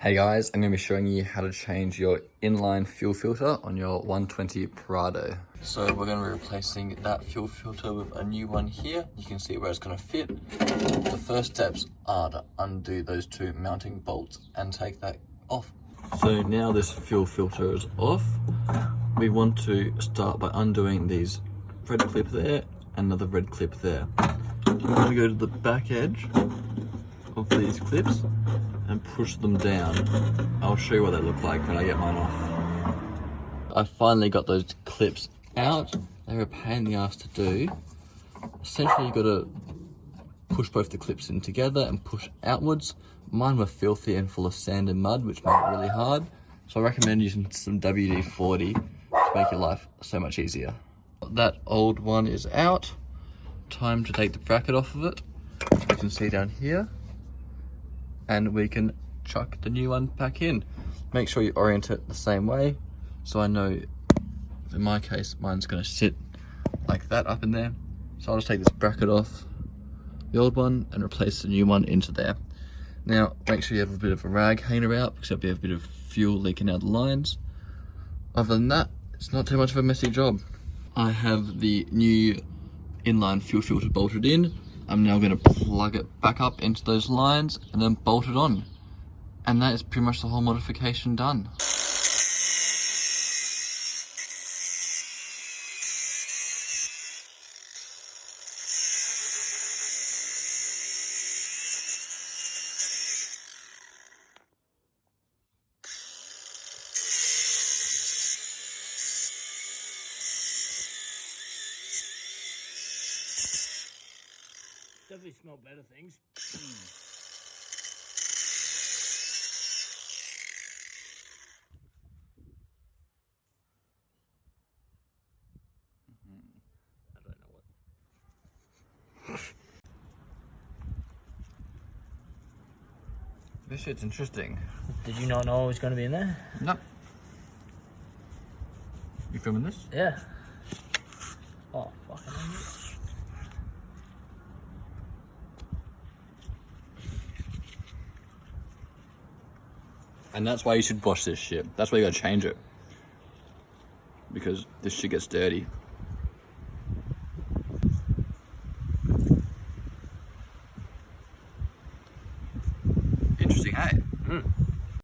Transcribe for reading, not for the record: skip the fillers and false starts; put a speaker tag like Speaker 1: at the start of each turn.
Speaker 1: Hey guys, I'm going to be showing you how to change your inline fuel filter on your 120 Prado. So we're going to be replacing that fuel filter with a new one here. You can see where it's going to fit. The first steps are to undo those two mounting bolts and take that off. So now this fuel filter is off. We want to start by undoing these red clip there and another red clip there. I'm going to go to the back edge of these clips and push them down. I'll show you what they look like when I get mine off. I finally got those clips out. They're a pain in the ass to do. Essentially you've got to push both the clips in together and push outwards. Mine were filthy and full of sand and mud, which made it really hard. So I recommend using some WD-40 to make your life so much easier. That old one is out. Time to take the bracket off of it. You can see down here. And we can chuck the new one back in. Make sure you orient it the same way. So I know, in my case, mine's gonna sit like that up in there. So I'll just take this bracket off the old one and replace the new one into there. Now, make sure you have a bit of a rag hanging about because there'll be a bit of fuel leaking out the lines. Other than that, it's not too much of a messy job. I have the new inline fuel filter bolted in. I'm now going to plug it back up into those lines and then bolt it on. And that is pretty much the whole modification done.
Speaker 2: Definitely smell better things. I don't know what.
Speaker 1: This shit's interesting.
Speaker 2: Did you not know it was going to be in there?
Speaker 1: No. You filming this?
Speaker 2: Yeah. Oh, fucking hell.
Speaker 1: And that's why you should wash this shit. That's why you gotta change it. Because this shit gets dirty.